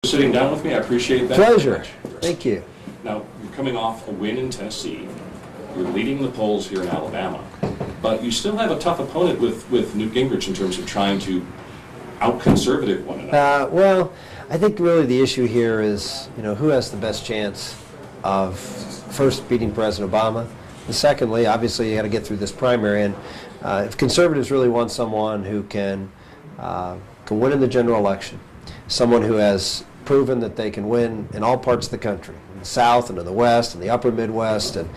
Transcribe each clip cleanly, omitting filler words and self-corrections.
Sitting down with me. I appreciate that. Pleasure. Thank you. Now, you're coming off a win in Tennessee. You're leading the polls here in Alabama. But you still have a tough opponent with Newt Gingrich in terms of trying to out-conservative one another. Well, I think really the issue here is, who has the best chance of first beating President Obama, and secondly, obviously, you got to get through this primary. And if conservatives really want someone who can win in the general election, someone who has proven that they can win in all parts of the country, in the South and in the West and the Upper Midwest and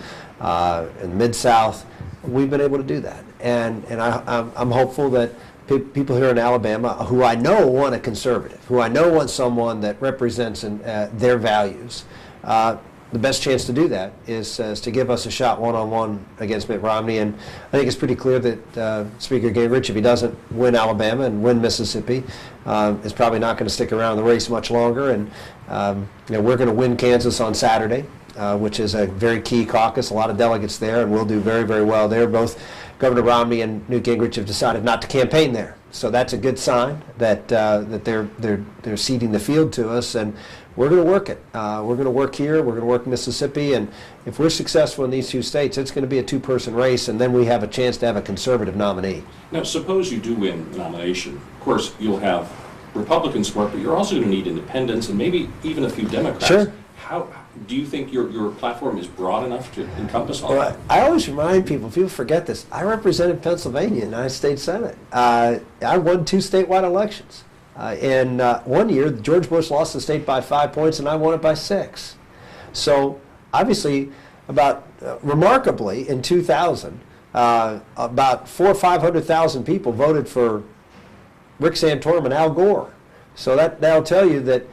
Mid-South, we've been able to do that. And I'm hopeful that people here in Alabama who I know want a conservative, who I know want someone that represents their values, the best chance to do that is to give us a shot one-on-one against Mitt Romney. And I think it's pretty clear that Speaker Gingrich, if he doesn't win Alabama and win Mississippi, is probably not going to stick around the race much longer. And we're going to win Kansas on Saturday, which is a very key caucus, a lot of delegates there, and we'll do very, very well there. Both Governor Romney and Newt Gingrich have decided not to campaign there. So that's a good sign that they're ceding the field to us, and we're going to work it. We're going to work here. We're going to work Mississippi, and if we're successful in these two states, it's going to be a two-person race, and then we have a chance to have a conservative nominee. Now, suppose you do win the nomination. Of course, you'll have Republican support, but you're also going to need independents and maybe even a few Democrats. Sure. How do you think your platform is broad enough to encompass all that? I always remind people forget this, I represented Pennsylvania in the United States Senate. I won 2 statewide elections. In 1 year, George Bush lost the state by 5 points, and I won it by 6. So obviously, remarkably, in 2000, about 400,000 or 500,000 people voted for Rick Santorum and Al Gore. So that'll tell you that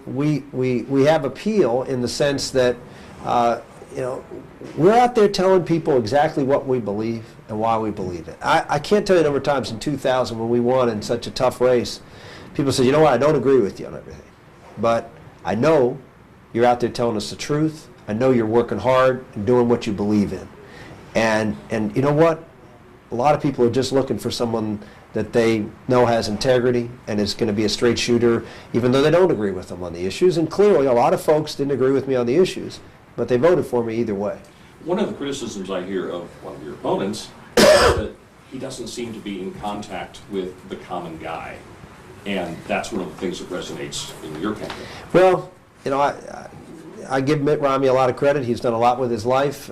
we have appeal in the sense that we're out there telling people exactly what we believe and why we believe it. I can't tell you the number of times in 2000 when we won in such a tough race, people said, you know what, I don't agree with you on everything, but I know you're out there telling us the truth. I know you're working hard and doing what you believe in. And you know what? A lot of people are just looking for someone that they know has integrity and is going to be a straight shooter, even though they don't agree with them on the issues. And clearly, a lot of folks didn't agree with me on the issues, but they voted for me either way. One of the criticisms I hear of one of your opponents is that he doesn't seem to be in contact with the common guy. And that's one of the things that resonates in your campaign. Well, I give Mitt Romney a lot of credit. He's done a lot with his life.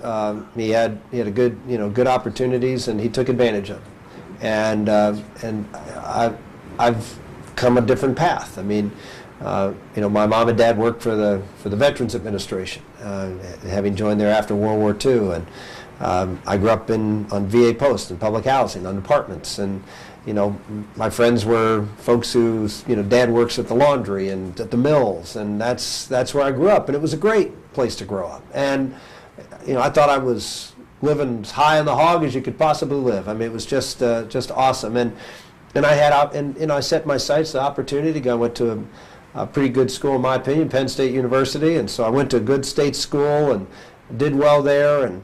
He had a good opportunities, and he took advantage of them. And I've come a different path. I mean, my mom and dad worked for the Veterans Administration, having joined there after World War II, and I grew up on VA posts and public housing, on apartments, and my friends were folks whose dad works at the laundry and at the mills, and that's where I grew up, and it was a great place to grow up. And I thought I was living as high on the hog as you could possibly live. I mean, it was just awesome. And I set my sights the opportunity to go. I went to a pretty good school, in my opinion, Penn State University, and so I went to a good state school and did well there, and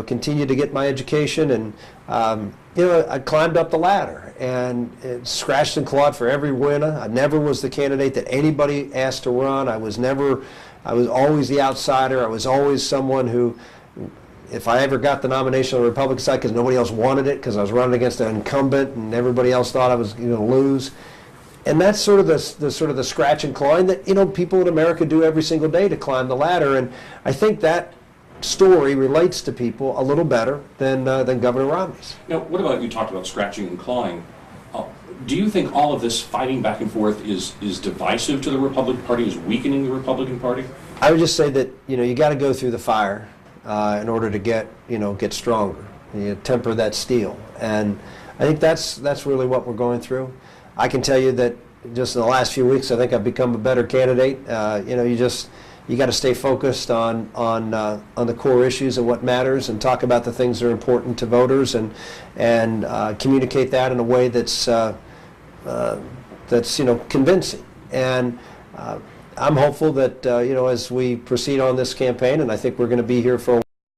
continued to get my education, and I climbed up the ladder and scratched and clawed for every winner. I never was the candidate that anybody asked to run. I was always the outsider. I was always someone who, if I ever got the nomination on the Republican side, because nobody else wanted it, because I was running against an incumbent and everybody else thought I was going to lose. And that's sort of the scratch and clawing that people in America do every single day to climb the ladder. And I think that story relates to people a little better than Governor Romney's. Now, what about, you talked about scratching and clawing. Do you think all of this fighting back and forth is divisive to the Republican Party, is weakening the Republican Party? I would just say that you got to go through the fire in order to get stronger. You temper that steel, and I think that's really what we're going through. I can tell you that just in the last few weeks, I think I've become a better candidate. You got to stay focused on the core issues and what matters, and talk about the things that are important to voters, and communicate that in a way that's convincing. And I'm hopeful that as we proceed on this campaign, and I think we're going to be here for a